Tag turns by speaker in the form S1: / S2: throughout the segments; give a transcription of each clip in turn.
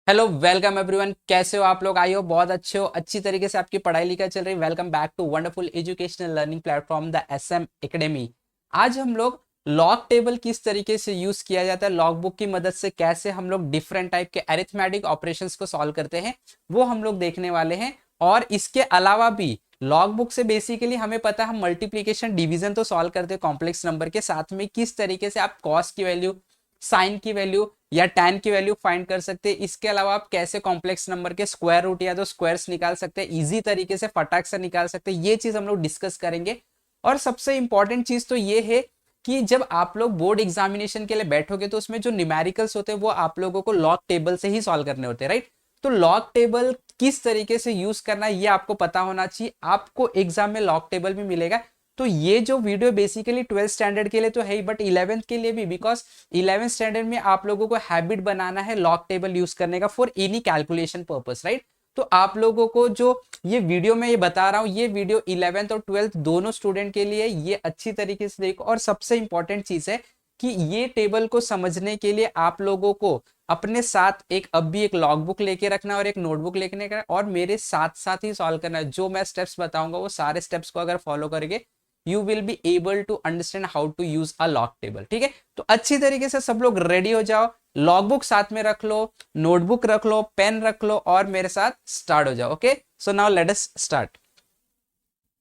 S1: Hello welcome everyone, कैसे हो आप लोग? आई हो बहुत अच्छे हो, अच्छी तरीके से आपकी पढ़ाई लिखाई चल रही। Welcome back to wonderful educational learning platform the SM academy. आज हम लोग लॉग टेबल किस तरीके से यूज किया जाता है, लॉग बुक की मदद से कैसे हम लोग डिफरेंट टाइप के अरिथमेटिक ऑपरेशंस को सॉल्व करते हैं, वो हम लोग देखने वाले हैं। और इसके अलावा भी लॉग बुक से बेसिकली हमें पता है हम मल्टीप्लीकेशन डिवीजन तो सॉल्व करते हैं कॉम्प्लेक्स नंबर के साथ में, किस तरीके से आप कॉस की वैल्यू, साइन की वैल्यू या tan की वैल्यू फाइंड कर सकते हैं। इसके अलावा आप कैसे कॉम्प्लेक्स नंबर के स्क्वायर रूट या तो स्क्वायर्स निकाल सकते हैं, इजी तरीके से फटाक से निकाल सकते हैं। ये चीज हम लोग डिस्कस करेंगे। और सबसे इंपॉर्टेंट चीज तो ये है कि जब आप लोग बोर्ड एग्जामिनेशन के लिए बैठोगे तो उसमें जो न्यूमेरिकल्स होते हैं वो आप लोगों को लॉग टेबल से ही सॉल्व करने होते हैं, राइट? तो लॉग टेबल किस तरीके से यूज करना है ये आपको पता होना चाहिए। आपको एग्जाम में लॉग टेबल भी मिलेगा। तो ये जो वीडियो बेसिकली 12th स्टैंडर्ड के लिए तो है ही, बट 11th के लिए भी, बिकॉज 11th स्टैंडर्ड में आप लोगों को हैबिट बनाना है लॉग टेबल यूज करने का for any calculation purpose, right? तो आप लोगों को जो ये वीडियो में ये बता रहा हूँ, ये वीडियो 11th और 12th दोनों स्टूडेंट के लिए ये अच्छी तरीके से देखो। और सबसे इंपॉर्टेंट चीज है कि ये टेबल को समझने के लिए आप लोगों को अपने साथ अब भी एक लॉग बुक लेके रखना और एक नोटबुक लेके का, और मेरे साथ साथ ही सॉल्व करना है। जो मैं स्टेप्स बताऊंगा वो सारे स्टेप्स को अगर फॉलो करेंगे you will be able to understand how to use a log table. ठीक है, तो अच्छी तरीके से सब लोग रेडी हो जाओ, लॉग बुक साथ में रख लो, नोटबुक रख लो, पेन रख लो और मेरे साथ स्टार्ट हो जाओ। Okay, so now let us start.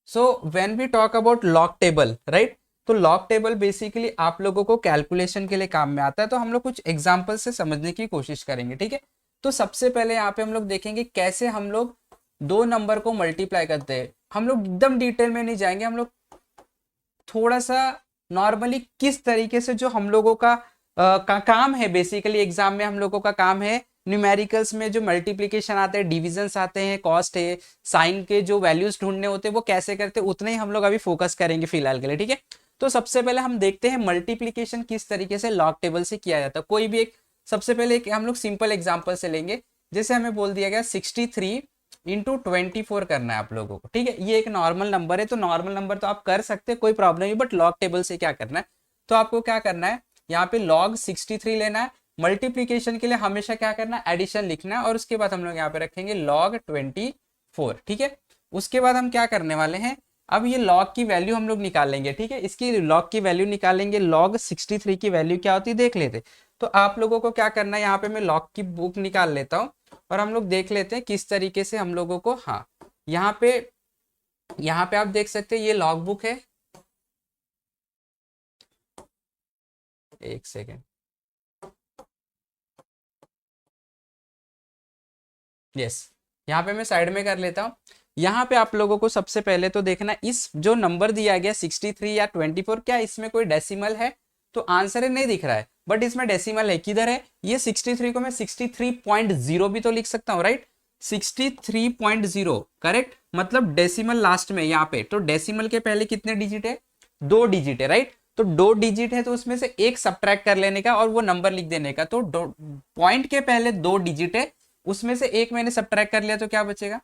S1: So when we talk about log table, right, तो लॉग टेबल बेसिकली आप लोगों को कैलकुलेशन के लिए काम में आता है। तो हम लोग कुछ एग्जांपल से समझने की कोशिश करेंगे। ठीक है, तो सबसे पहले यहाँ पे हम लोग देखेंगे कैसे हम लोग दो नंबर को मल्टीप्लाई करते हैं। हम लोग एकदम डिटेल में नहीं जाएंगे, हम लोग थोड़ा सा नॉर्मली किस तरीके से जो हम लोगों का काम है, बेसिकली एग्जाम में हम लोगों का काम है न्यूमेरिकल्स में जो मल्टीप्लिकेशन आते हैं, डिविजन्स आते हैं, कॉस्ट है, साइन के जो वैल्यूज ढूंढने होते हैं वो कैसे करते हैं, उतने ही हम लोग अभी फोकस करेंगे फिलहाल के लिए। ठीक है, तो सबसे पहले हम देखते हैं मल्टीप्लिकेशन किस तरीके से लॉग टेबल से किया जाता है। कोई भी एक, सबसे पहले एक हम लोग सिंपल एग्जाम्पल से लेंगे। जैसे हमें बोल दिया गया 63 इंटू 24 करना है आप लोगों को। ठीक है, ये एक नॉर्मल नंबर है, तो नॉर्मल नंबर तो आप कर सकते हैं, कोई प्रॉब्लम नहीं, बट लॉग टेबल से क्या करना है, तो आपको क्या करना है, यहाँ पे लॉग 63 लेना है। मल्टीप्लीकेशन के लिए हमेशा क्या करना है, एडिशन लिखना है, और उसके बाद हम लोग यहाँ पे रखेंगे लॉग 24। ठीक है, उसके बाद हम क्या करने वाले हैं, अब ये लॉग की वैल्यू हम लोग निकालेंगे। ठीक है, इसकी लॉग की वैल्यू निकालेंगे। लॉग 63 की वैल्यू क्या होती है देख लेते। तो आप लोगों को क्या करना है, यहाँ पे मैं लॉग की बुक निकाल लेता हूँ और हम लोग देख लेते हैं किस तरीके से हम लोगों को, हाँ, यहाँ पे आप देख सकते हैं ये लॉग बुक है। एक सेकेंड, यस, यहाँ पे मैं साइड में कर लेता हूँ। यहाँ पे आप लोगों को सबसे पहले तो देखना इस जो नंबर दिया गया 63 या 24, क्या इसमें कोई डेसिमल है? तो आंसर है नहीं दिख रहा है, बट इसमें डेसिमल है। किधर है ये 63 को मैं 63.0 भी तो लिख सकता हूँ, राइट? 63.0 करेक्ट, मतलब डेसिमल लास्ट में यहाँ पे। तो डेसिमल के पहले कितने डिजिट है? 2 डिजिट है, राइट? तो 2 डिजिट है तो उसमें से एक सब्ट्रैक्ट कर लेने का और वो नंबर लिख देने का। तो पॉइंट के पहले 2 डिजिट है, उसमें से एक मैंने सब्ट्रैक्ट कर लिया तो क्या बचेगा?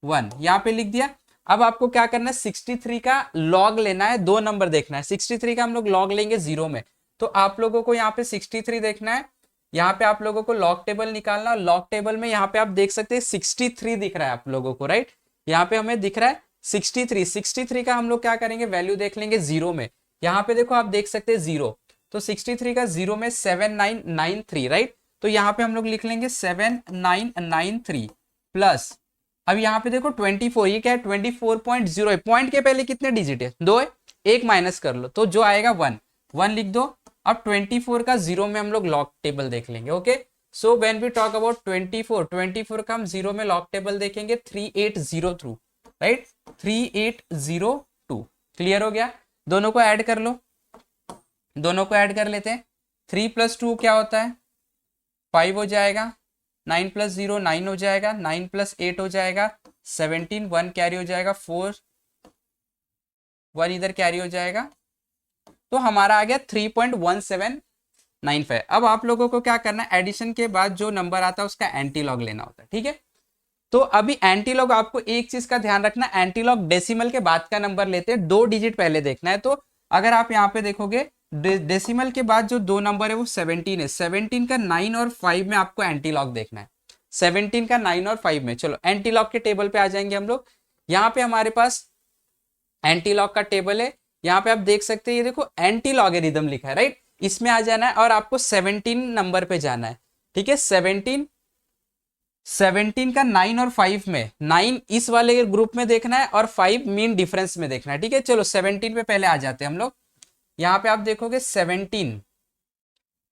S1: 1, यहाँ पे लिख दिया। अब आपको क्या करना है, 63 का लॉग लेना है, दो नंबर देखना है। 63 का हम लोग लॉग लेंगे 0 में, तो आप लोगों को यहाँ पे 63 देखना है। यहाँ पे आप लोगों को लॉग टेबल निकालना। लॉग टेबल में यहाँ पे आप देख सकते हैं 63 दिख रहा है आप लोगों को, राइट? यहाँ पे हमें दिख रहा है 63। 63 का हम लोग क्या करेंगे, वैल्यू देख लेंगे 0 में। यहाँ पे देखो आप देख सकते हैं 0, तो 63 का 0 में 7993, राइट? तो यहाँ पे हम लोग लिख लेंगे 7993 प्लस, अब यहाँ पे देखो 24, ये क्या है, 24.0 है। पॉइंट के पहले कितने डिजिट है? 2 है, एक माइनस कर लो तो जो आएगा 1, 1 लिख दो। अब 24 का 0 में हम लोग लॉग टेबल देख लेंगे। Okay, so when we talk about 24 का हम 0 में लॉग टेबल देखेंगे 3802, राइट? 3802 क्लियर हो गया? दोनों को ऐड कर लो, दोनों को ऐड कर लेते हैं। 3 + 2 क्या होता है? 5 हो जाएगा। 9 + 0 9 हो जाएगा। 9 + 8 हो जाएगा 17, 1 कैरी हो जाएगा, 4 1 इधर कैरी हो जाएगा, तो हमारा आ गया 3.1795। अब आप लोगों को क्या करना है, एडिशन के बाद जो नंबर आता है उसका एंटी लॉग लेना होता है। ठीक है, तो अभी एंटी लॉग, आपको एक चीज का ध्यान रखना, एंटी लॉग डेसिमल के बाद का नंबर लेते हैं, 2 डिजिट पहले देखना है। तो अगर आप यहाँ पे देखोगे डेसिमल के बाद जो दो नंबर है वो 17 है। 17 का 9 और 5 में आपको एंटी लॉग देखना है। 17 का 9 और 5 में। चलो एंटी लॉग के टेबल पे आ जाएंगे हम लोग। यहाँ पे हमारे पास एंटी लॉग का टेबल है, यहाँ पे आप देख सकते हैं, ये देखो एंटी लॉगरिथम लिखा है, राइट। इसमें आ जाना है और आपको 17 नंबर पे जाना है, ठीक है। 17 का 9 और 5 में, 9 इस वाले ग्रुप में देखना है और 5 मीन डिफरेंस में देखना है, ठीक है। चलो 17 पे पहले आ जाते हैं हम लोग। यहाँ पे आप देखोगे 17,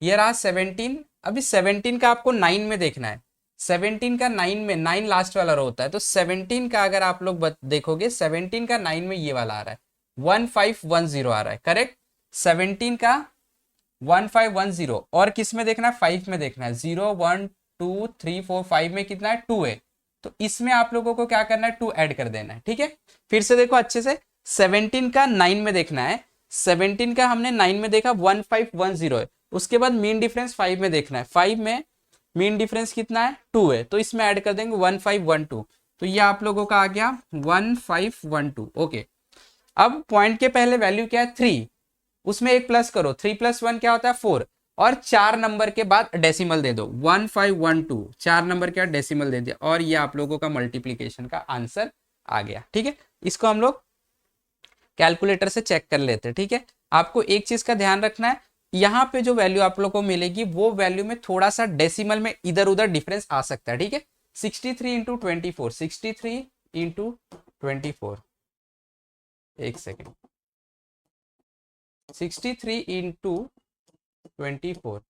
S1: ये रहा 17। अभी 17 का आपको 9 में देखना है। 17 का 9 में, 9 लास्ट वाला रो होता है, तो 17 का अगर आप लोग देखोगे 17 का 9 में ये वाला आ रहा है 1510 आ रहा है, करेक्ट। 17 का 1510 और किस में देखना है, 5 में देखना है। 0 1 2 3 4 5 में कितना है, 2 है, तो इसमें आप लोगों को क्या करना है, 2 ऐड कर देना है, ठीक है। फिर से देखो अच्छे से, 17 का 9 में देखना है। 17 का हमने 9 में देखा 1510 है, उसके बाद मीन डिफरेंस 5 में देखना है। 5 में मीन डिफरेंस कितना है, 2 है, तो इसमें ऐड कर देंगे 1512, तो ये आप लोगों का आ गया 1512। ओके, अब पॉइंट के पहले वैल्यू क्या है, 3, उसमें एक प्लस करो, 3 + 1 क्या होता है, 4, और 4 नंबर के बाद डेसिमल दे दो, 1512, 4 नंबर के बाद डेसिमल दे दिया, और ये आप लोगों का मल्टीप्लीकेशन का आंसर आ गया, ठीक है। इसको हम लोग कैलकुलेटर से चेक कर लेते हैं, ठीक है। आपको एक चीज का ध्यान रखना है, यहाँ पे जो वैल्यू आप लोग को मिलेगी वो वैल्यू में थोड़ा सा डेसिमल में इधर उधर डिफरेंस आ सकता है, ठीक है। 63 × 24, 63 × 24, एक सेकेंड, 63 × 24,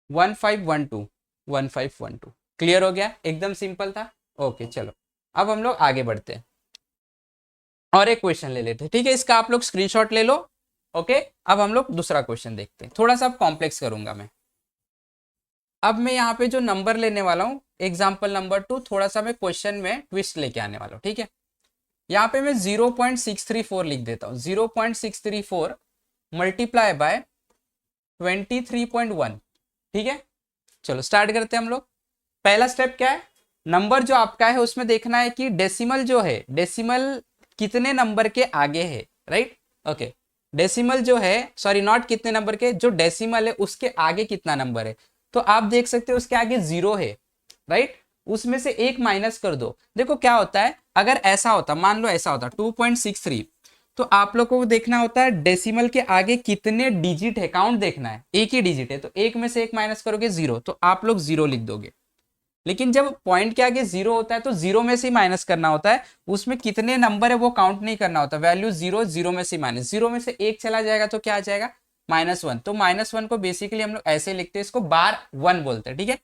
S1: 1512, 1512। क्लियर हो गया, एकदम सिंपल था। ओके चलो, अब हम लोग आगे बढ़ते हैं और एक क्वेश्चन ले लेते हैं, ठीक है। इसका आप लोग स्क्रीनशॉट ले लो। ओके, अब हम लोग दूसरा क्वेश्चन देखते हैं, थोड़ा सा कॉम्प्लेक्स करूंगा मैं। अब मैं यहाँ पे जो नंबर लेने वाला हूँ, एग्जाम्पल नंबर 2, थोड़ा सा मैं क्वेश्चन में ट्विस्ट लेके आने वाला हूँ, ठीक है। यहाँ पे मैं 0.634 लिख देता हूँ, 0.634 मल्टीप्लाई बाय 23.1, ठीक है। चलो स्टार्ट करते हैं हम लोग। पहला स्टेप क्या है, नंबर जो आपका है उसमें देखना है कि डेसिमल जो है, डेसिमल कितने नंबर के आगे है, राइट। ओके, डेसिमल जो है, सॉरी नॉट कितने नंबर के, जो डेसिमल है उसके आगे कितना नंबर है, तो आप देख सकते हो उसके आगे 0 है, राइट। उसमें से एक माइनस कर दो। देखो क्या होता है, अगर ऐसा होता, मान लो ऐसा होता 2.63, तो आप लोग को देखना होता है डेसिमल के आगे कितने डिजिट है, काउंट देखना है, एक ही डिजिट है, तो एक में से एक माइनस करोगे 0, तो आप लोग 0 लिख दोगे। लेकिन जब पॉइंट के आगे 0 होता है तो 0 में से ही माइनस करना होता है, उसमें कितने नंबर है वो काउंट नहीं करना होता, वैल्यू 0, 0 में से माइनस, 0 में से एक चला जाएगा तो क्या आ जाएगा, -1। तो -1 को बेसिकली हम लोग ऐसे लिखते हैं, इसको बार 1 बोलते हैं, ठीक है,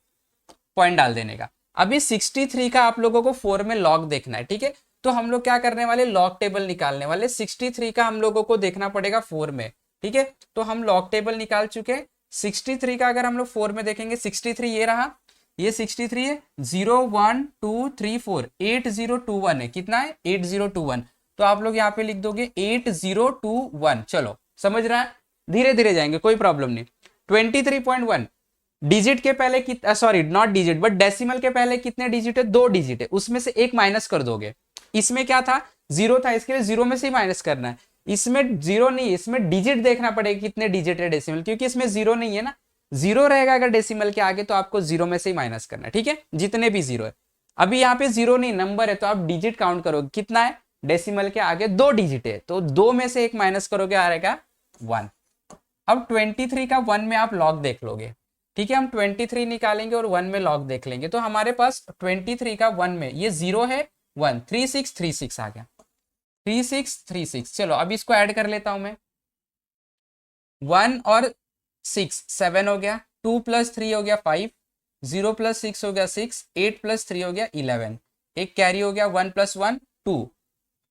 S1: पॉइंट डाल देने का। अभी 63 का आप लोगों को 4 में लॉग देखना है, ठीक है। तो हम लोग क्या करने वाले, लॉग टेबल निकालने वाले। 63 का हम लोगों को देखना पड़ेगा 4 में, ठीक है। तो हम लॉग टेबल निकाल चुके हैं। 63 का अगर हम लोग 4 में देखेंगे, 63 ये रहा, ये 63 है, 0 1 2 3 4, 8021 है, कितना है 8021, तो आप लोग यहाँ पे लिख दोगे 8021। चलो समझ रहा है, धीरे धीरे जाएंगे, कोई प्रॉब्लम नहीं। 23.1 डिजिट के पहले sorry not digit but decimal के पहले कितने डिजिट है, 2 डिजिट है, उसमें से एक माइनस कर दोगे। इसमें क्या था, 0 था, इसके लिए 0 में से ही माइनस करना है। इसमें 0 नहीं, इसमें डिजिट देखना पड़ेगा कितने डिजिट है डेसिमल, क्योंकि इसमें 0 नहीं है ना, 0 रहेगा अगर डेसिमल के आगे तो आपको 0 में से ही माइनस करना है, ठीक है, जितने भी 0 है। अभी यहाँ पे 0 नहीं, नंबर है, तो आप डिजिट काउंट करोगे, कितना है, डेसिमल के आगे 2 डिजिट है, तो 2 में से एक माइनस करोगे, आएगा 1। अब 23 का 1 में आप लॉग देख लोगे, ठीक है। हम 23 निकालेंगे और 1 में लॉग देख लेंगे, तो हमारे पास 23 का 1 में ये 0 है, 1, 3636 आ गया, 3636। चलो अब इसको ऐड कर लेता हूं मैं, 1 और 6 7 हो गया, 2 + 3 हो गया 5, 0 + 6 हो गया 6, 8 + 3 हो गया 11, एक कैरी हो गया, 1 + 1 2,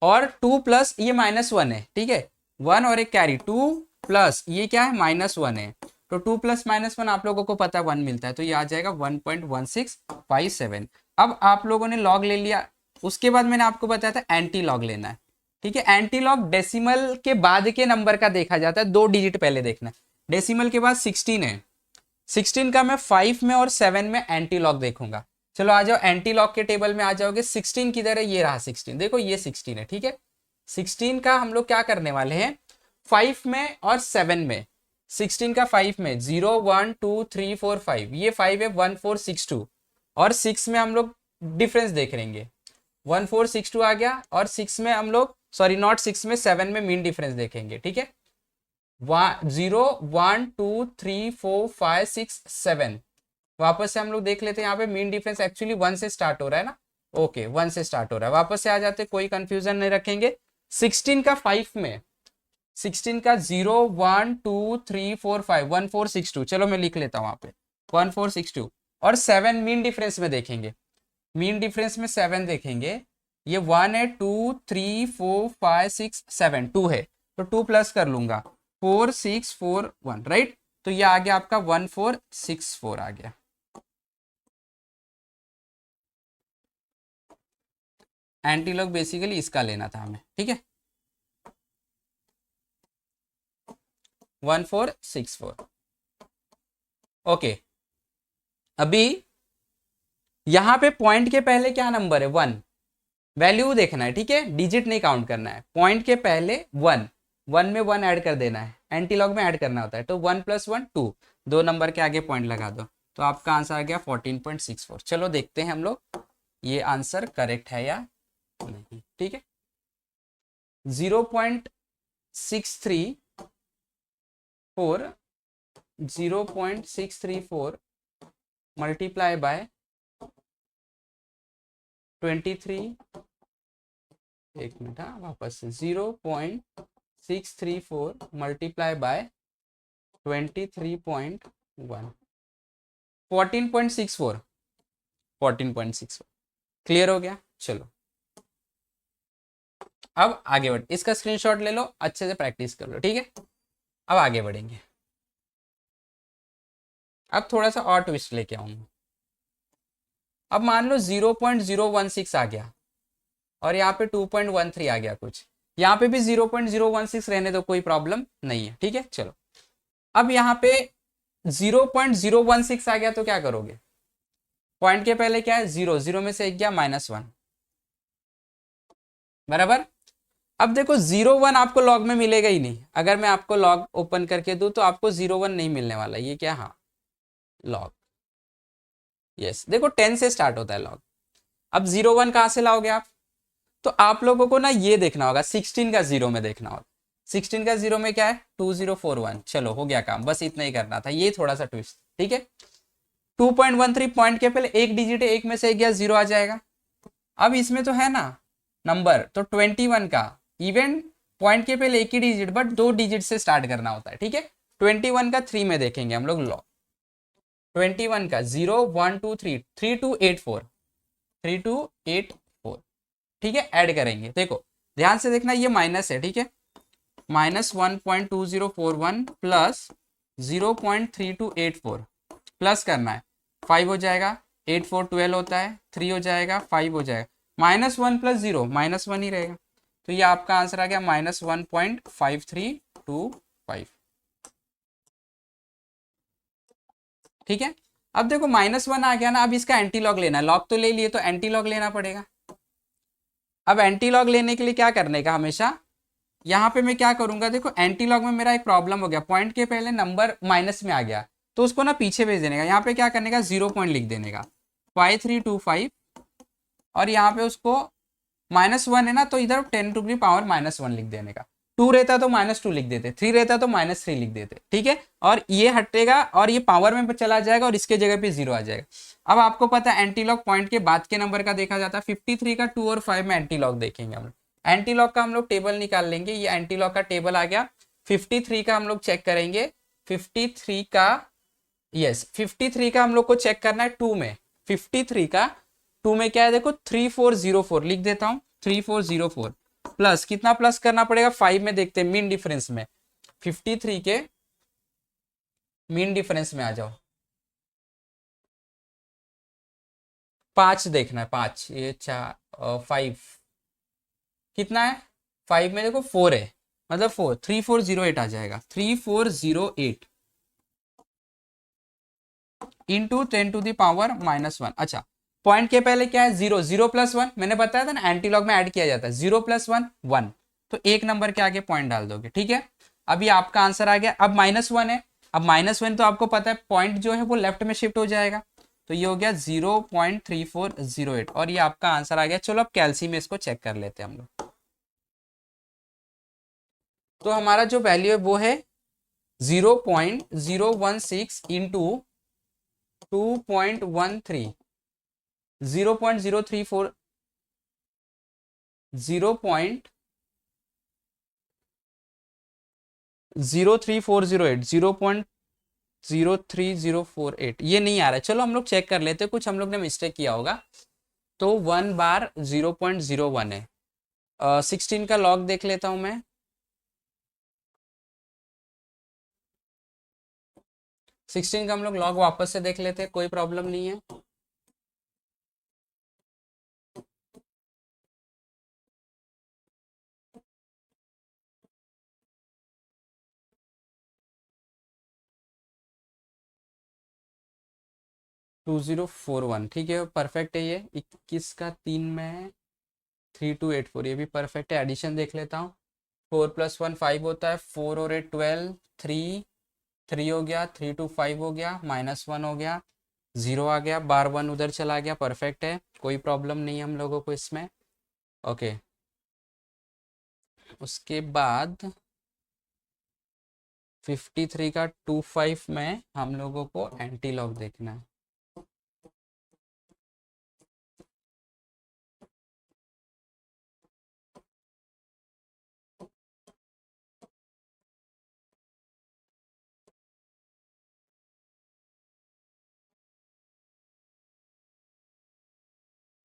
S1: और 2 प्लस ये -1 है, ठीक है, 1 और एक कैरी, 2 प्लस ये क्या है, -1 है, तो 2 + -1 आप लोगों को पता है 1 मिलता है, तो ये आ जाएगा 1.1657। अब आप लोगों ने लॉग ले लिया, उसके बाद मैंने आपको बताया था एंटी लॉग लेना है, ठीक है। एंटी लॉग डेसिमल के बाद के नंबर का देखा जाता है, 2 डिजिट पहले देखना है। डेसिमल के बाद 16 है, 16 का मैं 5 में और 7 में एंटी लॉग देखूंगा। चलो आ जाओ, एंटी लॉग के टेबल में आ जाओगे। 16 किधर है, ये रहा 16, देखो ये 16 है, ठीक है। 16 का हम लोग क्या करने वाले हैं, 5 में और 7 में। 16 का 5 में 0 1 2 3 4 5, ये 5 है 1462, और 6 में हम लोग डिफरेंस देख लेंगे। 1462 आ गया, और 6 में हम लोग सॉरी नॉट 6 में 7 में मीन डिफरेंस देखेंगे। ठीक है, 0 1 2 3 4 5 6 7 वापस से हम लोग देख लेते हैं। यहाँ पे मीन डिफरेंस एक्चुअली 1 से स्टार्ट हो रहा है ना, ओके 1 से स्टार्ट हो रहा है। वापस से आ जाते, कोई कंफ्यूजन नहीं रखेंगे। 16 का 5 में, 16 का 0 1 2 3 4 5 1462, चलो मैं लिख लेता हूँ वहाँ पे 1462। और 7 मीन डिफरेंस में देखेंगे, मीन डिफरेंस में 7 देखेंगे। ये 1 है, 2 3 4 5 6 7 2 है, तो 2 प्लस कर लूंगा 4 6 4 1, राइट। तो ये आ गया आपका 1464 आ गया। एंटीलॉग बेसिकली इसका लेना था हमें, ठीक है, 1464। ओके, अभी यहां पे पॉइंट के पहले क्या नंबर है, 1, वैल्यू देखना है, ठीक है, डिजिट नहीं काउंट करना है। पॉइंट के पहले 1, 1 में 1 ऐड कर देना है, एंटीलॉग में ऐड करना होता है। तो 1 + 1 2, 2 नंबर के आगे पॉइंट लगा दो, तो आपका आंसर आ गया 14.64। चलो देखते हैं हम लोग ये आंसर करेक्ट है या नहीं, ठीक है। 0.634 मल्टीप्लाई बाय 23, एक मिनट, हाँ वापस से 0.634 मल्टीप्लाई बाय 23.1, 14.64, 14.64 क्लियर हो गया। चलो अब आगे बढ़, इसका स्क्रीनशॉट ले लो, अच्छे से प्रैक्टिस कर लो, ठीक है। अब आगे बढ़ेंगे। अब थोड़ा सा और ट्विस्ट लेके आऊंगा। अब मान लो 0.016 आ गया, और यहाँ पे 2.13 आ गया कुछ, यहाँ पे भी 0.016 रहने दो, कोई प्रॉब्लम नहीं है, ठीक है। चलो अब यहाँ पे 0.016 आ गया तो क्या करोगे, पॉइंट के पहले क्या है 0, 0 में से एक गया -1, बराबर। अब देखो 0 1 आपको लॉग में मिलेगा ही नहीं, अगर मैं आपको लॉग ओपन करके दूं तो आपको 0 1 नहीं मिलने वाला। ये क्या, हाँ लॉग, यस, देखो 10 से स्टार्ट होता है लॉग। अब 0 1 कहाँ से लाओगे आप, तो आप लोगों को ना ये देखना होगा, 16 का 0 में देखना होगा। 16 का 0 में क्या है 2041, चलो हो गया काम, बस इतना ही करना था, ये थोड़ा सा ट्विस्ट, ठीक है। 2.13 पॉइंट के पहले एक डिजिट है, एक में से एक गया 0 आ जाएगा। अब इसमें तो है ना नंबर, तो 21 का इवन पॉइंट के पहले एक ही डिजिट, बट 2 डिजिट से स्टार्ट करना होता है, ठीक है। 21 का 3 में देखेंगे हम लोग लॉग, 21 का 0 1 2 3 3284, 3284, ठीक है। ऐड करेंगे, देखो ध्यान से देखना, ये माइनस है, ठीक है, -1.2041 प्लस 0.3284 प्लस करना है, 5 हो जाएगा, 8 4 12 होता है, 3 हो जाएगा, 5 हो जाएगा, -1 + 0 -1 ही रहेगा। तो ये आपका आंसर आ गया -1.5325, ठीक है। अब देखो -1 आ गया ना, अब इसका एंटी लॉग लेना है, लॉग तो ले लिए तो एंटी लॉग लेना पड़ेगा। अब एंटी लॉग लेने के लिए क्या करने का, हमेशा यहाँ पे मैं क्या करूंगा, देखो एंटी लॉग में मेरा एक प्रॉब्लम हो गया, पॉइंट के पहले नंबर माइनस में आ गया, तो उसको ना पीछे भेज देने का, यहाँ पे क्या करने का 0 पॉइंट लिख देने का 5325, और यहाँ पे उसको -1 है ना, तो इधर 10⁻⁻1 लिख देने का। 2 रहता तो -2 लिख देते, 3 रहता तो -3 लिख देते, ठीक है। और ये हटेगा और ये पावर में चला जाएगा और इसके जगह पे 0 आ जाएगा। अब आपको पता है एंटीलॉग पॉइंट के बाद के नंबर का देखा जाता है, 53 का 2 और 5 में एंटीलॉग देखेंगे हम। एंटीलॉग का हम लोग टेबल निकाल लेंगे, ये एंटीलॉग का टेबल आ गया। 53 का हम लोग चेक करेंगे, 53 का, यस 53 का हम लोग को चेक करना है 2 में। 53 का 2 में क्या है, देखो 3404 लिख देता हूँ, 3404 प्लस कितना प्लस करना पड़ेगा, 5 में देखते हैं मीन डिफरेंस में, 53 के मीन डिफरेंस में आ जाओ, 5 देखना है, 5 ये 5 कितना है, 5 में देखो 4 है, मतलब 4 3408 आ जाएगा, 3408 इंटू 10⁻⁻1। अच्छा पॉइंट के पहले क्या है 0, 0 + 1 मैंने बताया था ना, एंटीलॉग में ऐड किया जाता है, 0 + 1 1, तो एक नंबर के आगे पॉइंट डाल दोगे, ठीक है। अभी आपका आंसर आ गया। अब -1 है, अब -1 तो आपको पता है पॉइंट जो है वो लेफ्ट में शिफ्ट हो जाएगा, तो ये हो गया 0.3408 और ये आपका आंसर आ गया। चलो अब कैल्सी में इसको चेक कर लेते हैं हम लोग। तो हमारा जो वैल्यू है वो है 0.016 इंटू 2.13, 0.034, 0.03408, 0.03048 ये नहीं आ रहा है। चलो हम लोग चेक कर लेते हैं, कुछ हम लोग ने मिस्टेक किया होगा। तो 1 बार 0.01 है। 16 का लॉग देख लेता हूं मैं। 16 का हम लोग लॉग वापस से देख लेते हैं, कोई प्रॉब्लम नहीं है। टू 2041 ठीक है, परफेक्ट है ये। 21 का 3 में 3284 ये भी परफेक्ट है। एडिशन देख लेता हूँ। 4 + 1 5 होता है, 4 और 8 12, 3 3 हो गया, 3 2 5 हो गया, -1 हो गया, 0 आ गया, बार 1 उधर चला गया, परफेक्ट है, कोई प्रॉब्लम नहीं है हम लोगों को इसमें। ओके, उसके बाद 53 का 25 में हम लोगों को एंटी लॉग देखना है।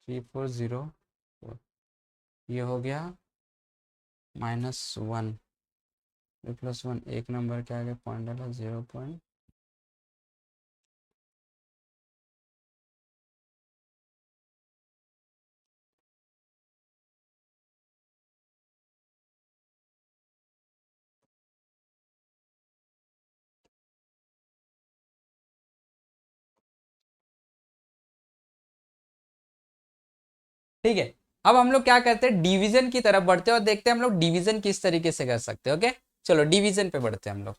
S1: थ्री फोर जीरो ये हो गया, -1 +1 एक नंबर के आगे पॉइंट डाला, 0. ठीक है, अब हम लोग क्या करते हैं, डिवीजन की तरफ बढ़ते हैं और देखते हैं हम लोग डिवीजन किस तरीके से कर सकते हैं। ओके, चलो डिवीजन पे बढ़ते हैं हम लोग।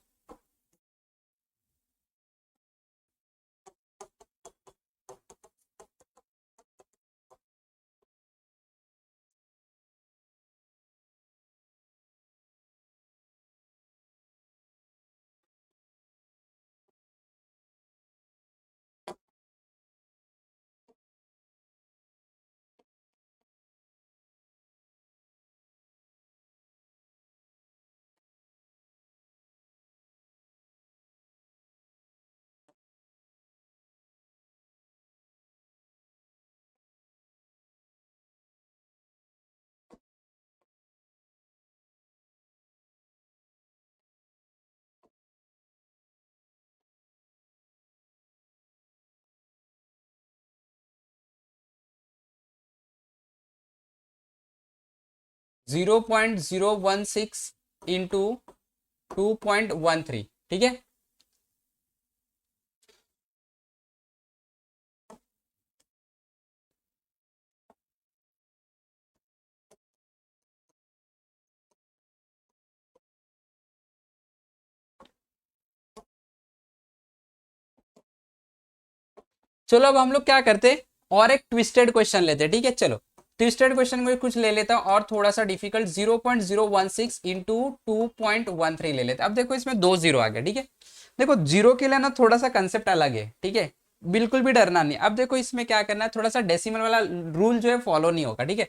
S1: जीरो 0.016 इंटू 2.13 ठीक है। चलो अब हम लोग क्या करते, और एक ट्विस्टेड क्वेश्चन लेते, ठीक है। चलो ट्विस्टेड क्वेश्चन में कुछ ले लेता हूं और थोड़ा सा डिफिकल्ट, 0.016 इंटू 2.13 ले लेते। अब देखो इसमें 2 0 आ गया, ठीक है। देखो जीरो के लिए ना थोड़ा सा कंसेप्ट अलग है, ठीक है, बिल्कुल भी डरना नहीं। अब देखो इसमें क्या करना है, थोड़ा सा डेसिमल वाला रूल जो है फॉलो नहीं होगा, ठीक है।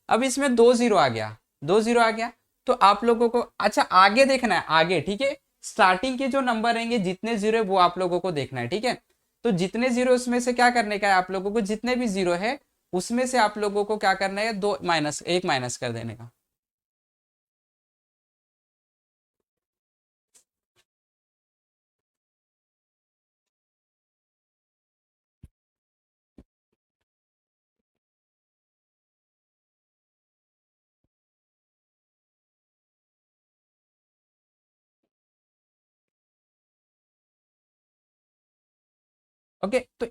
S1: अब इसमें 2 0 आ गया, 2 0 आ गया, तो आप लोगों को अच्छा आगे देखना है, आगे, ठीक है। स्टार्टिंग के जो नंबर रहेंगे जितने जीरो है वो आप लोगों को देखना है, ठीक है। तो जितने जीरो उसमें से क्या करने का है आप लोगों को, जितने भी जीरो है उसमें से आप लोगों को क्या करना है, दो माइनस, एक माइनस कर देने का। ओके, तो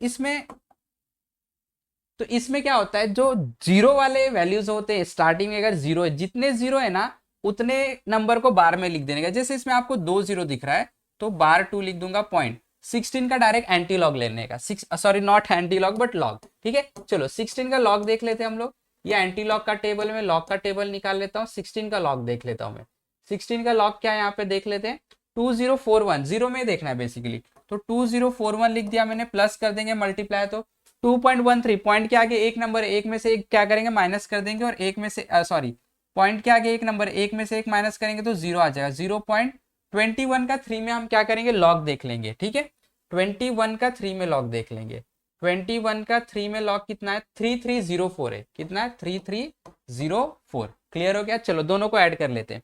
S1: इसमें क्या होता है, जो जीरो वाले वैल्यूज होते हैं स्टार्टिंग में, अगर जीरो है, जितने जीरो है ना उतने नंबर को बार में लिख देने का। जैसे इसमें आपको 2 0 दिख रहा है तो बार 2 लिख दूंगा, पॉइंट 16 का डायरेक्ट एंटी लॉग लेने का, sorry not anti log but log, ठीक है। चलो 16 का लॉग देख लेते हैं हम लोग, या एंटी लॉग का टेबल में लॉग का टेबल निकाल लेता हूँ, 16 का लॉग देख लेता हूँ मैं। 16 का लॉग क्या है यहाँ पे देख लेते हैं, 2041 जीरो में देखना है बेसिकली, तो 2041 लिख दिया मैंने, प्लस कर देंगे मल्टीप्लाई, तो 2.13 पॉइंट के आगे एक नंबर, एक में से एक क्या करेंगे माइनस कर देंगे, और एक में से सॉरी पॉइंट के आगे एक नंबर, एक में से एक माइनस करेंगे तो जीरो आ जाएगा। 0.21 का 3 में हम क्या करेंगे लॉग देख लेंगे, ठीक है। 21 का 3 में लॉग देख लेंगे, 21 का 3 में लॉग कितना है 3304 है, कितना है 3304। क्लियर हो गया। चलो दोनों को ऐड कर लेते हैं,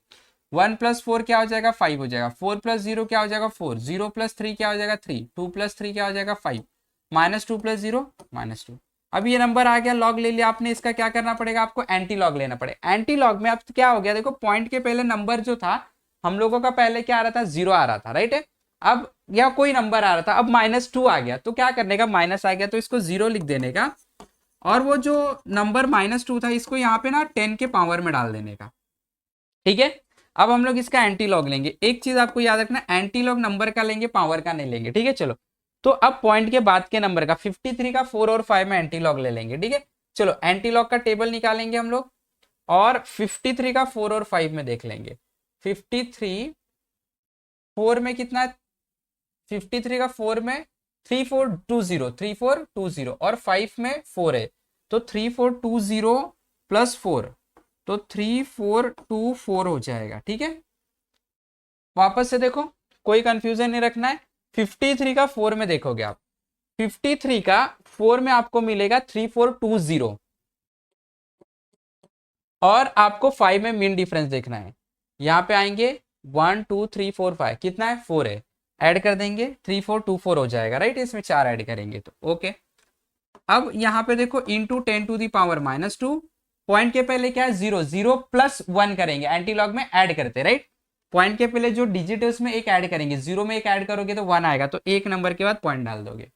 S1: 1 + 4 क्या हो जाएगा 5 हो जाएगा, 4 + 0 क्या हो जाएगा 4, 0 + 3 क्या हो जाएगा 3, 2 + 3 क्या हो जाएगा 5, -2 + 0 -2। अब ये नंबर आ गया, लॉग ले लिया आपने, इसका क्या करना पड़ेगा आपको एंटी लॉग लेना पड़ेगा। एंटी लॉग में अब क्या हो गया देखो, पॉइंट के पहले नंबर जो था हम लोगों का पहले क्या आ रहा था 0 आ रहा था, राइट है। अब या कोई नंबर आ रहा था, अब -2 आ गया, तो क्या करने का माइनस आ गया तो इसको 0 लिख देने का, और वो जो नंबर -2 था इसको यहाँ पे ना 10 के पावर में डाल देने का, ठीक है। अब हम लोग इसका एंटी लॉग लेंगे, एक चीज आपको याद रखना, एंटी लॉग नंबर का लेंगे पावर का नहीं लेंगे, ठीक है। चलो तो अब पॉइंट के बाद के नंबर का 53 का 4 और 5 में एंटी लॉग ले लेंगे, ठीक है। चलो एंटी लॉग का टेबल निकालेंगे हम लोग, और 53 का 4 और 5 में देख लेंगे। 53 4 में कितना है, 53 का 4 में 3420, 3420, और 5 में 4 है, तो 3420 + 4, तो 3424 हो जाएगा, ठीक है। वापस से देखो, कोई कंफ्यूजन नहीं रखना है। 53 का 4 में देखोगे आप, 53 का 4 में आपको मिलेगा 3420, और आपको 5 में मीन डिफरेंस देखना है। यहाँ पे आएंगे 1 2 3 4 5, कितना है 4 है, ऐड कर देंगे 3424 हो जाएगा, राइट। इसमें 4 ऐड करेंगे तो ओके। अब यहाँ पे देखो इंटू 10⁻² पॉइंट के पहले क्या है 0, 0 + 1 करेंगे, एंटी लॉग में ऐड करते, राइट। पॉइंट के पहले जो डिजिट है उसमें एक ऐड करेंगे, 0 में एक ऐड करोगे तो 1 आएगा, तो एक नंबर के बाद पॉइंट डाल दोगे।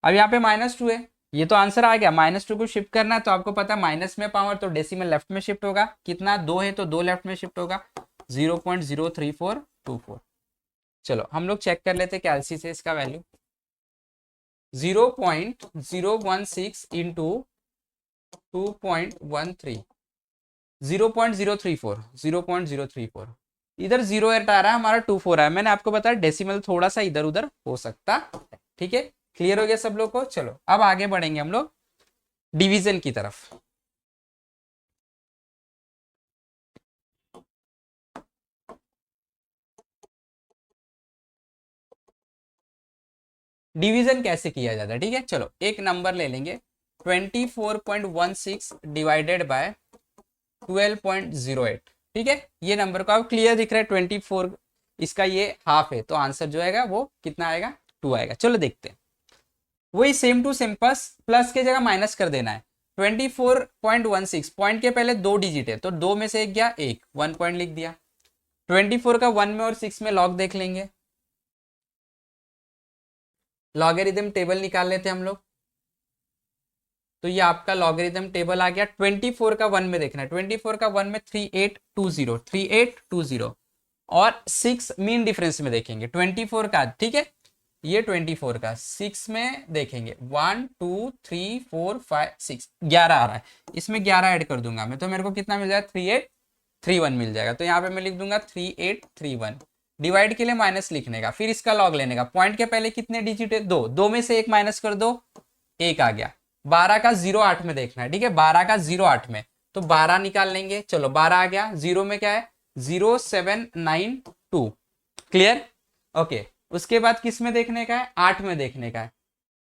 S1: अब यहाँ पे -2 है, ये तो आंसर आ गया। -2 को शिफ्ट करना है तो आपको पता है माइनस में पावर तो डेसिमल लेफ्ट में शिफ्ट होगा, कितना 2 है तो 2 लेफ्ट में शिफ्ट होगा, 0.03424। चलो हम लोग चेक कर लेते कैलसी से इसका वैल्यू, 0.016 इंटू 2.13, 0.034, 0.034। इधर 0 एट आ रहा है, हमारा 24 है, मैंने आपको बताया डेसिमल थोड़ा सा इधर उधर हो सकता है, ठीक है। क्लियर हो गया सब लोग को। चलो अब आगे बढ़ेंगे हम लोग डिवीजन की तरफ। डिवीजन कैसे किया जाता है, ठीक है। चलो एक नंबर ले लेंगे 24.16 डिवाइडेड बाय 12.08, ठीक है। ये नंबर को अब क्लियर दिख रहा है 24, इसका ये हाफ है, तो आंसर जो आएगा वो कितना आएगा 2 आएगा। चलो देखते हैं, वही सेम टू सेम प्लस के जगह माइनस कर देना है। 24.16 पॉइंट के पहले 2 डिजिट है, तो 2 में से एक गया, एक 1 पॉइंट लिख दिया। 24 का 1 में और 6 में लॉग देख लेंगे, लॉगरिथम टेबल निकाल लेते हैं हम लोग, तो ये आपका लॉगरिथम टेबल आ गया। 24 का 1 में देखना है, 24 का 1 में 3820, 3820, और 6 मीन डिफरेंस में देखेंगे 24 का, ठीक है। ये 24 का 6 में देखेंगे 1 2 3 4 5 6, 11 आ रहा है, इसमें 11 ऐड कर दूंगा मैं, तो मेरे को कितना मिल जाएगा 3831 मिल जाएगा। तो यहाँ पे मैं लिख दूंगा 3831। डिवाइड के लिए माइनस लिखने का, फिर इसका लॉग लेने का। पॉइंट के पहले कितने डिजिट है 2, 2 में से एक माइनस कर दो, एक आ गया। 12 का 0 8 में देखना है, ठीक है। 12 का 0 8 में, तो 12 निकाल लेंगे। चलो 12 आ गया, 0 में क्या है 0792, क्लियर ओके। उसके बाद किस में देखने का है 8 में देखने का है,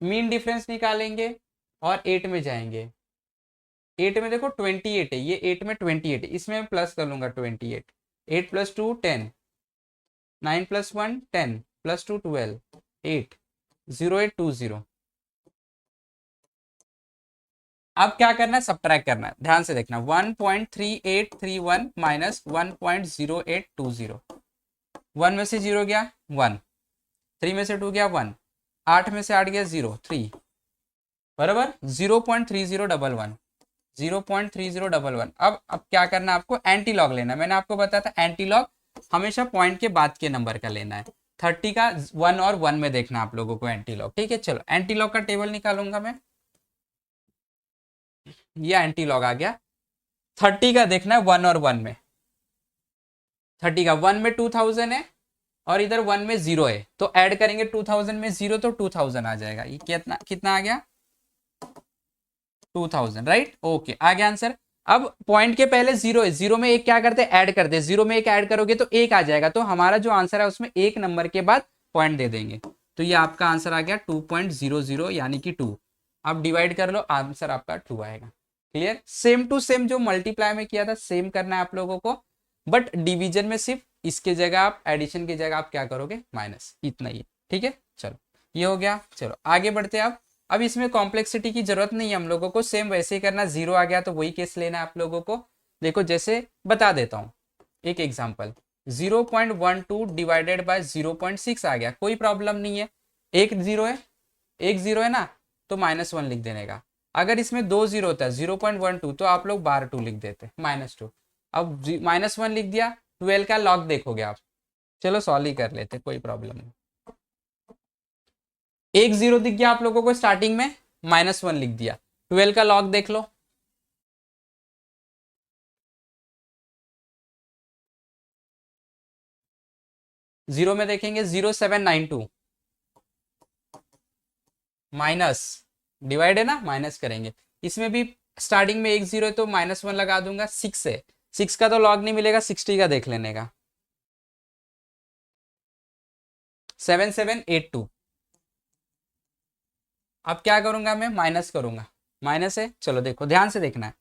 S1: मीन डिफरेंस निकालेंगे और 8 में जाएंगे। 8 में देखो 28 है, ये 8 में 28 है, इसमें मैं प्लस कर लूंगा 28, 8 + 2 10, 9 + 1 10 + 2 12, 8 0820। अब क्या करना है सब्ट्रैक्ट करना है, ध्यान से देखना। 1.3831 माइनस 1.0820, 1 में से 0 गया 1, 3 में से 2 गया 1, 8 में से 8 गया 0 3, बराबर 0.3011, 0.3011। अब क्या करना है आपको एंटी लॉग लेना है। मैंने आपको बताया था एंटी लॉग हमेशा पॉइंट के बाद के नंबर का लेना है। 30 का 1 और 1 में देखना आप लोगों को एंटी लॉग, ठीक है। चलो एंटी लॉग का टेबल निकालूंगा मैं, ये एंटी लॉग आ गया। 30 का देखना है 1 और 1 में, 30 का 1 में 2000 है और इधर 1 में 0 है, तो ऐड करेंगे 2000 में 0 तो 2000 आ जाएगा। ये कितना कितना आ गया 2000, राइट। ओके आ गया आंसर। अब पॉइंट के पहले 0 है, 0 में एक क्या करते हैं ऐड करते हैं, 0 में एक ऐड करोगे तो 1 आ जाएगा, तो हमारा जो आंसर है उसमें एक नंबर के बाद पॉइंट दे देंगे, तो ये आपका आंसर आ गया 2.00 यानी कि 2। अब डिवाइड कर लो, आंसर आपका 2 आएगा। क्लियर, सेम टू सेम जो मल्टीप्लाई में किया था सेम करना है आप लोगों को, बट डिवीजन में सिर्फ इसके जगह आप एडिशन की जगह आप क्या करोगे माइनस, इतना ही, ठीक है। चलो ये हो गया, चलो आगे बढ़ते हैं। अब इसमें कॉम्प्लेक्सिटी की जरूरत नहीं है हम लोगों को, सेम वैसे ही करना, 0 आ गया तो वही केस लेना है आप लोगों को। देखो जैसे बता देता हूँ एक एग्जांपल, 0.12 डिवाइडेड बाय 0.6 आ गया, कोई प्रॉब्लम नहीं है, एक जीरो है, एक जीरो है ना, तो -1 लिख देने का। अगर इसमें 2 जीरो होता है 0.12 तो आप लोग बार 2 लिख देते, -2। अब -1 लिख दिया, 12 का लॉग देखोगे आप, चलो सॉल्व ही कर लेते, कोई प्रॉब्लम नहीं। एक जीरो दिख गया आप लोगों को स्टार्टिंग में, -1 लिख दिया, 12 का लॉग देख लो, जीरो में देखेंगे 0792 माइनस डिवाइड है ना, माइनस करेंगे, इसमें भी स्टार्टिंग में एक जीरो है तो -1 लगा दूंगा, 6 है, 6 का तो लॉग नहीं मिलेगा, 60 का देख लेने का, 7782। अब क्या करूंगा मैं, माइनस करूंगा, माइनस है, चलो देखो ध्यान से देखना है,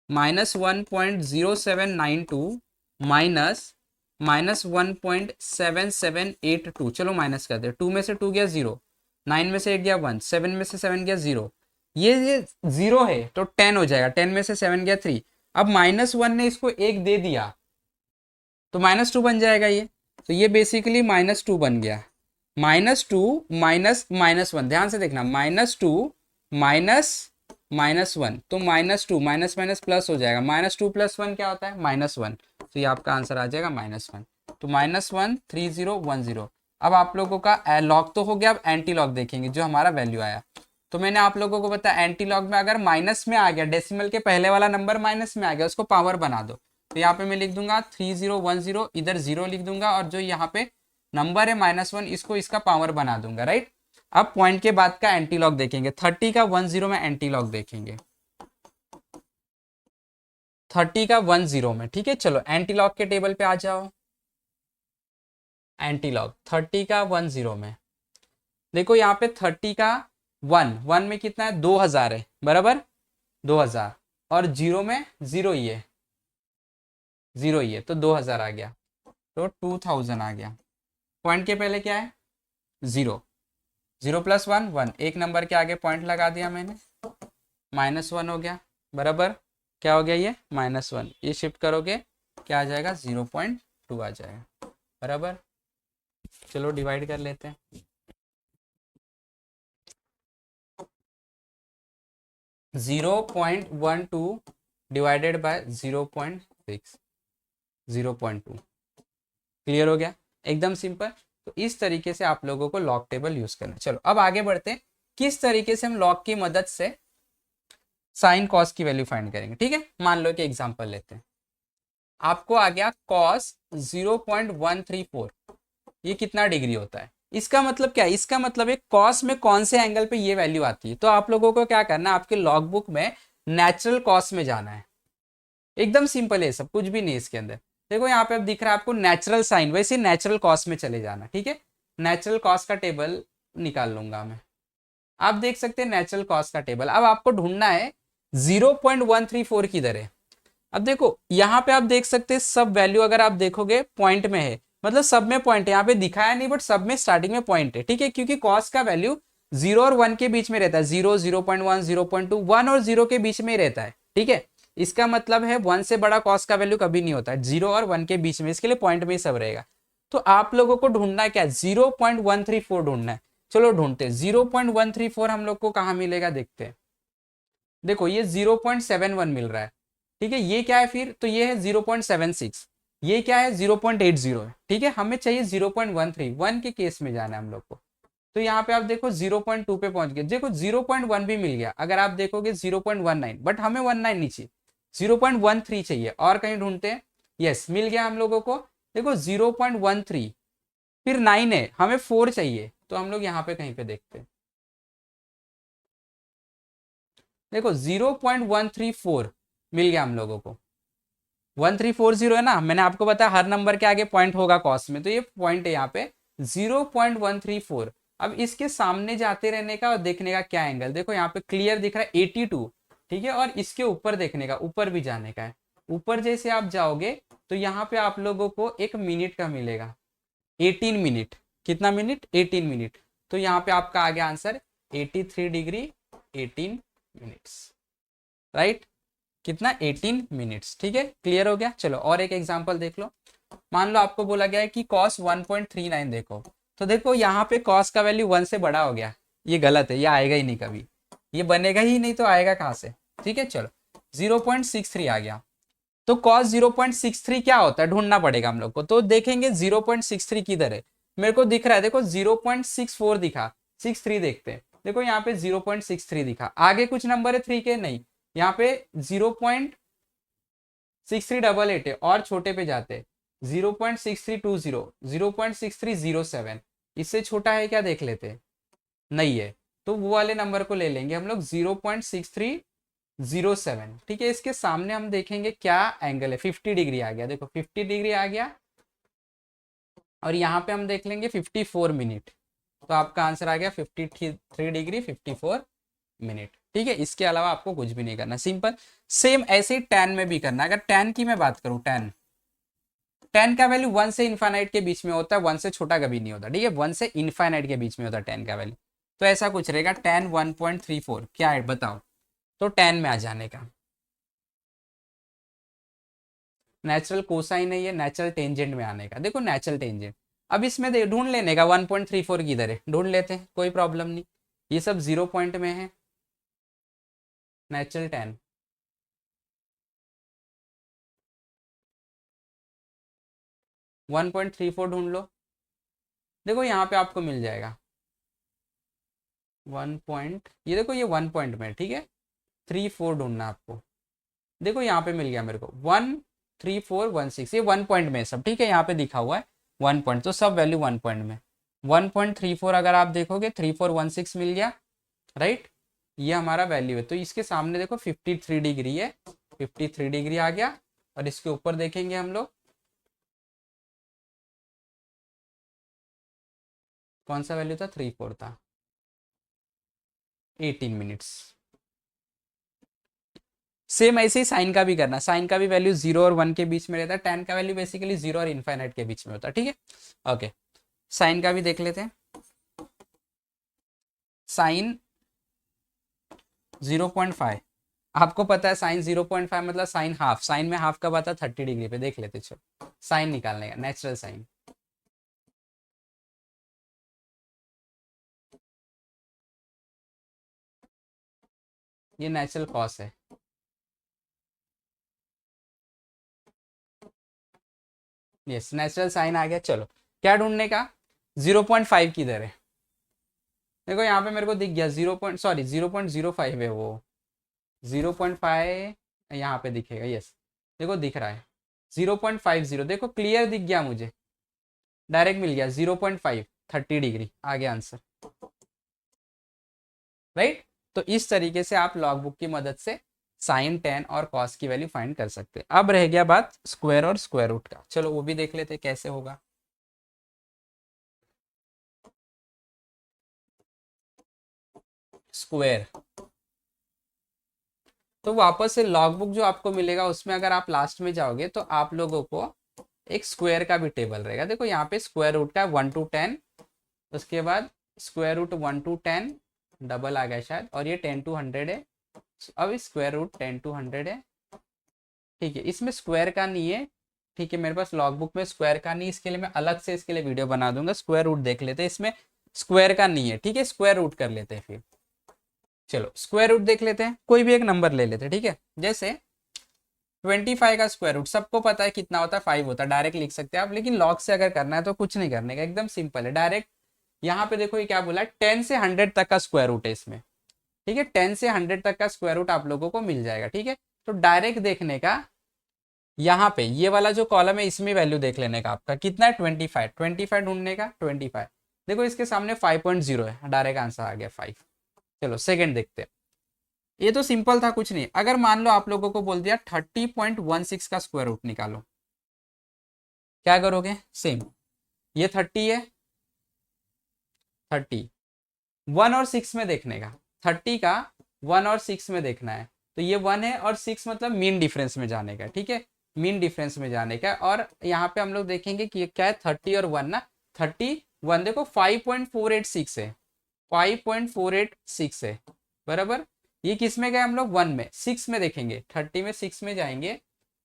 S1: -1.0792 माइनस -1.7782, चलो माइनस कर दे, 2 में से 2 गया 0, 9 में से 8 गया 1, 7 में से 7 गया 0, ये 0 है तो 10 हो जाएगा, 10 में से 7 गया 3। अब -1 ने इसको 1 दे दिया तो -2 बन जाएगा ये, तो ये बेसिकली -2 बन गया, -2 माइनस -1, ध्यान से देखना, -2 माइनस -1, तो -2 माइनस माइनस प्लस हो जाएगा, -2 + 1 क्या होता है -1, तो ये आपका आंसर आ जाएगा -1, तो -13010। अब आप लोगों का लॉग तो हो गया, अब एंटी लॉग देखेंगे जो हमारा वैल्यू आया। तो मैंने आप लोगों को बताया एंटी लॉग में अगर माइनस में आ गया, डेसिमल के पहले वाला नंबर माइनस में आ गया, उसको पावर बना दो, तो यहाँ पे मैं लिख दूंगा 3010, इधर 0 लिख दूंगा, और जो यहाँ पे नंबर है -1 इसको इसका पावर बना दूंगा, राइट। अब पॉइंट के बाद का एंटी लॉग देखेंगे, 30 का 10 में एंटी लॉग देखेंगे, 30 का 10 में, ठीक है। चलो एंटी लॉग के टेबल पे आ जाओ, एंटी लॉग 30 का 10 में देखो, यहाँ पे 30 का 1 में कितना है 2000 है, बराबर 2000, और 0 में 0 ही है, 0 ही है, तो 2000 आ गया, तो 2000 आ गया। पॉइंट के पहले क्या है 0, 0 + 1 1, एक नंबर के आगे पॉइंट लगा दिया मैंने, -1 हो गया, बराबर क्या हो गया ये -1, ये शिफ्ट करोगे क्या आ जाएगा 0.2 आ जाएगा, बराबर। चलो डिवाइड कर लेते हैं, 0.12 डिवाइडेड बाय 0.6, 0.2, क्लियर हो गया, एकदम सिंपल। तो इस तरीके से आप लोगों को लॉग टेबल यूज करना है। चलो अब आगे बढ़ते हैं, किस तरीके से हम लॉग की मदद से साइन कॉस की वैल्यू फाइंड करेंगे, ठीक है। मान लो कि एग्जांपल लेते हैं, आपको आ गया कॉस 0.134, ये कितना डिग्री होता है, इसका मतलब क्या है, इसका मतलब है कॉस में कौन से एंगल पे ये वैल्यू आती है, तो आप लोगों को क्या करना है, आपके लॉग बुक में नेचुरल कॉस में जाना है, एकदम सिंपल है, सब कुछ भी नहीं इसके अंदर। देखो यहाँ पे अब दिख रहा है आपको नेचुरल साइन, वैसे नेचुरल कॉस में चले जाना, ठीक है। नेचुरल कॉस का टेबल निकाल लूंगा मैं, आप देख सकते हैं नेचुरल कॉस का टेबल। अब आपको ढूंढना है 0.134 किधर है। अब देखो यहाँ पे आप देख सकते हैं सब वैल्यू अगर आप देखोगे पॉइंट में है, मतलब सब में पॉइंट है, यहाँ पे दिखाया नहीं बट सब में स्टार्टिंग में पॉइंट है, ठीक है, क्योंकि कॉस का वैल्यू 0 और 1 के बीच में रहता है, 0 0.1 0.2 1 और 0 के बीच में रहता है, ठीक है। इसका मतलब है 1 से बड़ा कॉस का वैल्यू कभी नहीं होता है, 0 और 1 के बीच में, इसके लिए पॉइंट में ही सब रहेगा। तो आप लोगों को ढूंढना है क्या, 0.134 ढूंढना है। चलो ढूंढते हैं 0.134 हम लोग को कहाँ मिलेगा, देखते हैं। देखो ये 0.71 मिल रहा है, ठीक है, ये क्या है फिर, तो ये है 0.76, ये क्या है 0.80 है, ठीक है, हमें चाहिए 0.13, 1 के केस में जाना है हम लोग को। तो यहाँ पे आप देखो 0.2 पे पहुंच गए, देखो 0.1 भी मिल गया, अगर आप देखोगे 0.19, बट हमें 19 नहीं चाहिए, 0.13 चाहिए, और कहीं ढूंढते हैं। यस, मिल गया हम लोगों को, देखो 0.13, फिर 9 है, हमें 4 चाहिए, तो हम लोग यहाँ पे कहीं पे देखते हैं, देखो 0.134 मिल गया हम लोगों को, 1340 है ना, मैंने आपको बताया हर नंबर के आगे पॉइंट होगा कॉस्ट में, तो ये पॉइंट है यहाँ पे 0.134। अब इसके सामने जाते रहने का और देखने का क्या एंगल, देखो यहाँ पे क्लियर दिख रहा है 82, ठीक है, और इसके ऊपर देखने का, ऊपर भी जाने का है, ऊपर जैसे आप जाओगे तो यहाँ पे आप लोगों को 1 मिनट का मिलेगा, 18 मिनट, कितना मिनट, 18 मिनट, तो यहाँ पे आपका आ गया आंसर 83 डिग्री 18 मिनट्स, राइट, कितना 18 मिनट्स, ठीक है, क्लियर हो गया। चलो और एक एग्जांपल देख लो, मान लो आपको बोला गया है कि cos 1.39 देखो, तो देखो यहाँ पे cos का वैल्यू 1 से बड़ा हो गया, ये गलत है, ये आएगा ही नहीं कभी, ये बनेगा ही नहीं, तो आएगा कहाँ से, ठीक है, चलो 0.63 आ गया, तो cos 0.63 क्या होता है ढूंढना पड़ेगा हम लोग को, तो देखेंगे 0.63 किधर है, मेरे को दिख रहा है, देखो 0.64 दिखा, 63 देखते हैं, देखो यहाँ पे 0.63 दिखा, आगे कुछ नंबर है 3 के, नहीं, यहाँ पे 0.6388 है, और छोटे पे जाते 0.6320, 0.6307, इससे छोटा है क्या देख लेते, नहीं है, तो वो वाले नंबर को ले लेंगे हम लोग 0.6307, ठीक है, इसके सामने हम देखेंगे क्या एंगल है, 50 डिग्री आ गया, देखो 50 डिग्री आ गया, और यहाँ पे हम देख लेंगे 54 मिनट, तो आपका आंसर आ गया 53 डिग्री 54 मिनट, ठीक है, इसके अलावा आपको कुछ भी नहीं करना, सिंपल। सेम ऐसे ही tan में भी करना, अगर tan की मैं बात करूं, tan का वैल्यू 1 से इन्फाइनाइट के बीच में होता है, 1 से छोटा कभी नहीं होता, ठीक है, 1 से इन्फाइनाइट के बीच में होता है tan का वैल्यू, तो ऐसा कुछ रहेगा tan 1.34, क्या है बताओ, तो tan में आ जाने का, नेचुरल कोसाइन है ये, नेचुरल टेंजेंट में आने का, देखो नेचुरल टेंजेंट, अब इसमें ढूंढ लेने का 1.34 किधर है, ढूंढ लेते हैं, कोई प्रॉब्लम नहीं, ये सब 0 पॉइंट में है, नेचुरल tan 1.34 ढूंढ लो, देखो यहाँ पे आपको मिल जाएगा 1 पॉइंट, ये देखो ये 1 पॉइंट में, ठीक है, 34 ढूंढना आपको, देखो यहाँ पे मिल गया मेरे को 13416, ये 1 पॉइंट में सब, ठीक है, यहाँ पे दिखा हुआ है 1 पॉइंट, तो सब वैल्यू 1 पॉइंट में, 1.34 अगर आप देखोगे 3416 मिल गया, राइट, ये हमारा वैल्यू है, तो इसके सामने देखो 53 डिग्री है, 53 डिग्री आ गया, और इसके ऊपर देखेंगे हम लोग कौन सा वैल्यू था, 34 था, 18 मिनट्स। सेम ऐसे ही साइन का भी करना, साइन का भी वैल्यू 0 और 1 के बीच में रहता है, tan का वैल्यू बेसिकली 0 और इनफाइनाइट के बीच में होता है, ठीक है, ओके, साइन का भी देख लेते हैं, साइन 0.5, आपको पता है साइन 0.5 मतलब साइन हाफ, साइन में हाफ कब आता है 30 डिग्री पे, देख लेते चलो, साइन निकालने का, नेचुरल साइन, ये नेचुरल कॉस है, यस नेचुरल साइन आ गया, चलो क्या ढूंढने का, 0.5 किधर है, देखो यहाँ पे मेरे को दिख गया 0.05 है वो, 0.5 यहाँ पे दिखेगा, यस देखो दिख रहा है 0.50, देखो क्लियर दिख गया मुझे, डायरेक्ट मिल गया 0.5, 30 डिग्री आ गया आंसर, राइट, तो इस तरीके से आप लॉग बुक की मदद से साइन tan और कॉस की वैल्यू फाइंड कर सकते हैं। अब रह गया बात स्क्वायर और स्क्वायर रूट का, चलो वो भी देख लेते हैं कैसे होगा। स्क्वायर, तो वापस से लॉग बुक जो आपको मिलेगा उसमें अगर आप लास्ट में जाओगे तो आप लोगों को एक स्क्वायर का भी टेबल रहेगा, देखो यहाँ पे स्क्वायर रूट का 1 to 10, उसके बाद स्क्वायर रूट 1 to 10 डबल आ गया शायद, और ये 10 to 100 है, अब स्क्वायर रूट 10 to 100 है, ठीक है, इसमें स्क्वायर का नहीं है, ठीक है, मेरे पास लॉग बुक में स्क्वायर का नहीं, इसके लिए मैं अलग से इसके लिए वीडियो बना दूंगा, स्क्वायर रूट देख लेते हैं, इसमें स्क्वायर का नहीं है, ठीक है, स्क्वायर रूट कर लेते हैं फिर, चलो स्क्वायर रूट देख लेते हैं, कोई भी एक नंबर ले लेते हैं, ठीक है, जैसे 25 का स्क्वायर रूट सबको पता है कितना होता है, 5 होता है, डायरेक्ट लिख सकते हैं आप। लेकिन लॉग से अगर करना है तो कुछ नहीं करने का, एकदम सिंपल है, डायरेक्ट यहाँ पे देखो ये क्या बोला है, 10 से 100 तक का स्क्वायर रूट है इसमें, ठीक है, 10 से 100 तक का स्क्वायर रूट आप लोगों को मिल जाएगा, ठीक है। तो डायरेक्ट देखने का, यहाँ पे ये वाला जो कॉलम है इसमें वैल्यू देख लेने का आपका कितना है, 25, 25 ढूंढने का, 25 देखो इसके सामने 5.0 है, डायरेक्ट आंसर आ गया 5। चलो सेकंड देखते हैं, ये तो सिंपल था, कुछ नहीं। अगर मान लो आप लोगों को बोल दिया 30.16 का स्क्वायर रूट निकालो, क्या करोगे, सेम, ये 30 है, 30 1 और 6 में देखने का, 30 का 1 और 6 में देखना है, तो ये 1 है और 6 मतलब मीन डिफरेंस में जाने का, ठीक है, मीन डिफरेंस में जाने का। और यहाँ पे हम लोग देखेंगे कि क्या है, 30 और 1 ना, 31 देखो 5.486 है, 5.486 है, बराबर। ये किस में गए हम लोग, 1 में, 6 में देखेंगे, 30 में 6 में जाएंगे,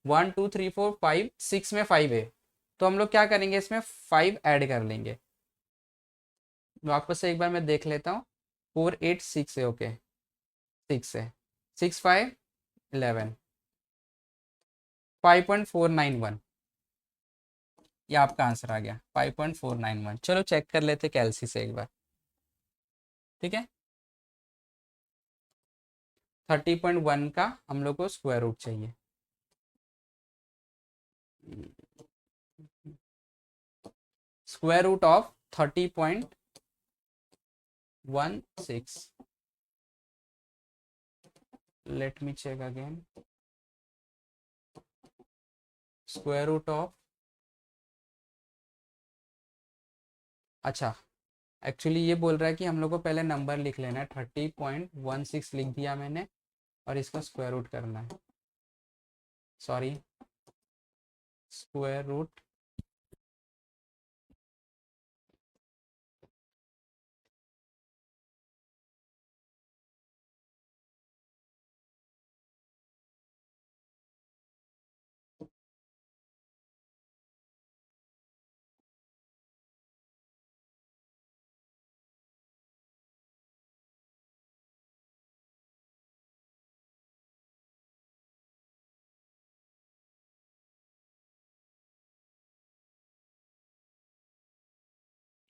S1: 1 2 3 4 5, 6 में 5 है, तो हम लोग क्या करेंगे, इसमें 5 ऐड कर लेंगे। वापस से एक बार मैं देख लेता हूँ, 486 है, ओके, 6 है, 6 5 11, 5.491, ये आपका आंसर आ गया 5.491। चलो चेक कर लेते कैलसी से एक बार, ठीक है। 30.1 का हम लोग को स्क्वायर रूट चाहिए, square root of 30.16, let me check again, square root of, अच्छा एक्चुअली ये बोल रहा है कि हम लोग को पहले नंबर लिख लेना है, 30.16 लिख दिया मैंने, और इसका स्क्वायर रूट करना है, सॉरी, स्क्वायर रूट,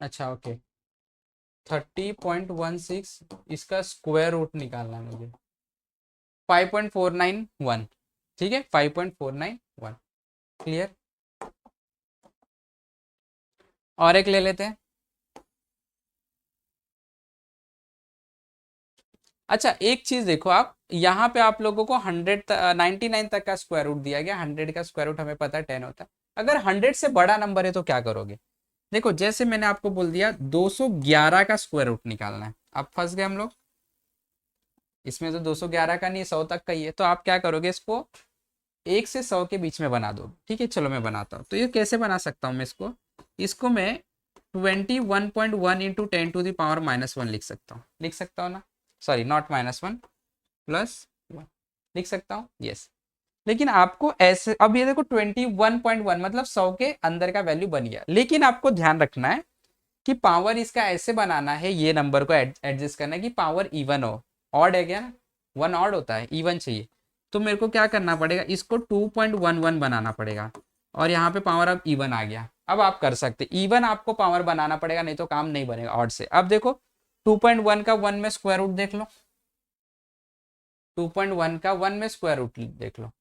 S1: अच्छा ओके, 30.16 इसका स्क्वायर रूट निकालना है मुझे, 5.491, ठीक है, 5.491, क्लियर। और एक ले लेते हैं, अच्छा एक चीज देखो आप, यहाँ पे आप लोगों को 99 तक का स्क्वायर रूट दिया गया, 100 का स्क्वायर रूट हमें पता है 10 होता है, अगर 100 से बड़ा नंबर है तो क्या करोगे। देखो जैसे मैंने आपको बोल दिया 211 का स्क्वायर रूट निकालना है, अब फंस गए हम लोग, इसमें तो 211 का नहीं, 100 तक का ही है, तो आप क्या करोगे, इसको 1 से 100 के बीच में बना दो, ठीक है। चलो मैं बनाता हूँ, तो ये कैसे बना सकता हूँ मैं इसको, इसको मैं 21.1 इंटू 10⁻⁻1 लिख सकता हूँ ना, सॉरी नॉट -1 +1 लिख सकता हूँ, यस। लेकिन आपको ऐसे, अब ये देखो 21.1 मतलब 100 के अंदर का वैल्यू बन गया, लेकिन आपको ध्यान रखना है कि पावर इसका ऐसे बनाना है, ये नंबर को एडजस्ट करना है कि पावर इवन हो, ऑड है क्या ना, 1 ऑड होता है, इवन चाहिए, तो मेरे को क्या करना पड़ेगा, इसको 2.11 बनाना पड़ेगा, और यहाँ पे पावर अब इवन आ गया। अब आप कर सकते, इवन आपको पावर बनाना पड़ेगा, नहीं तो काम नहीं बनेगा ऑड से। अब देखो 2.1 का 1 में स्क्वायर रूट देख लो, 2.1 का 1 में स्क्वायर रूट देख लो,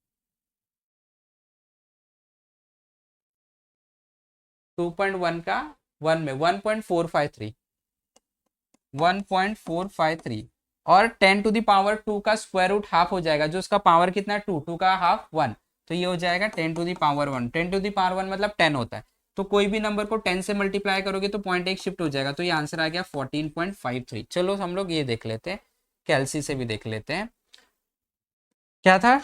S1: 2.1 का 1 में 1.453, 1.453, और 10⁻²2 का स्क्वायर रूट हाफ हो जाएगा, जो उसका पावर कितना है 2, 2 का हाफ 1, तो ये हो जाएगा 10⁻1, 10⁻1 मतलब 10 होता है, तो कोई भी नंबर को 10 से मल्टीप्लाई करोगे तो 0.1 शिफ्ट हो जाएगा, तो ये आंसर आ गया 14.53। चलो हम लोग ये देख लेते हैं, कैलसी से भी देख लेते हैं, क्या था,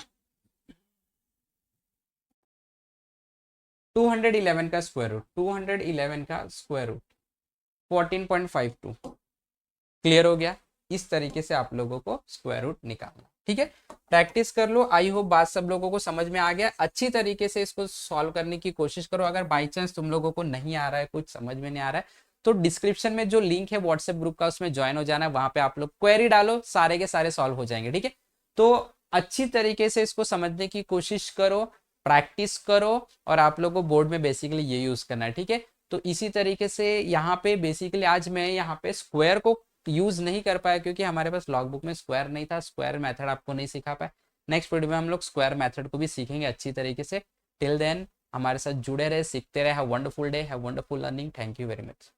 S1: 211 का स्क्वायर रूट, 211 का स्क्वायर रूट 14.52, क्लियर हो गया। इस तरीके से आप लोगों को स्क्वायर रूट निकालना, ठीक है, प्रैक्टिस कर लो। आई होप बात सब लोगों को समझ में आ गया, अच्छी तरीके से इसको सॉल्व करने की कोशिश करो। अगर बाई चांस तुम लोगों को नहीं आ रहा है, कुछ समझ में नहीं आ रहा है, तो डिस्क्रिप्शन में जो लिंक है व्हाट्सएप ग्रुप का, उसमें ज्वाइन हो जाना है, वहां पे आप लोग क्वेरी डालो, सारे के सारे सॉल्व हो जाएंगे, ठीक है। तो अच्छी तरीके से इसको समझने की कोशिश करो, प्रैक्टिस करो, और आप लोगों को बोर्ड में बेसिकली ये यूज करना है, ठीक है। तो इसी तरीके से यहाँ पे बेसिकली आज मैं यहाँ पे स्क्वायर को यूज नहीं कर पाया क्योंकि हमारे पास लॉग बुक में स्क्वायर नहीं था, स्क्वायर मेथड आपको नहीं सिखा पाया। नेक्स्ट वीडियो में हम लोग स्क्वायर मेथड को भी सीखेंगे अच्छी तरीके से। टिल देन हमारे साथ जुड़े रहे, सीखते रहे। Have wonderful day, have wonderful learning. Thank you very much.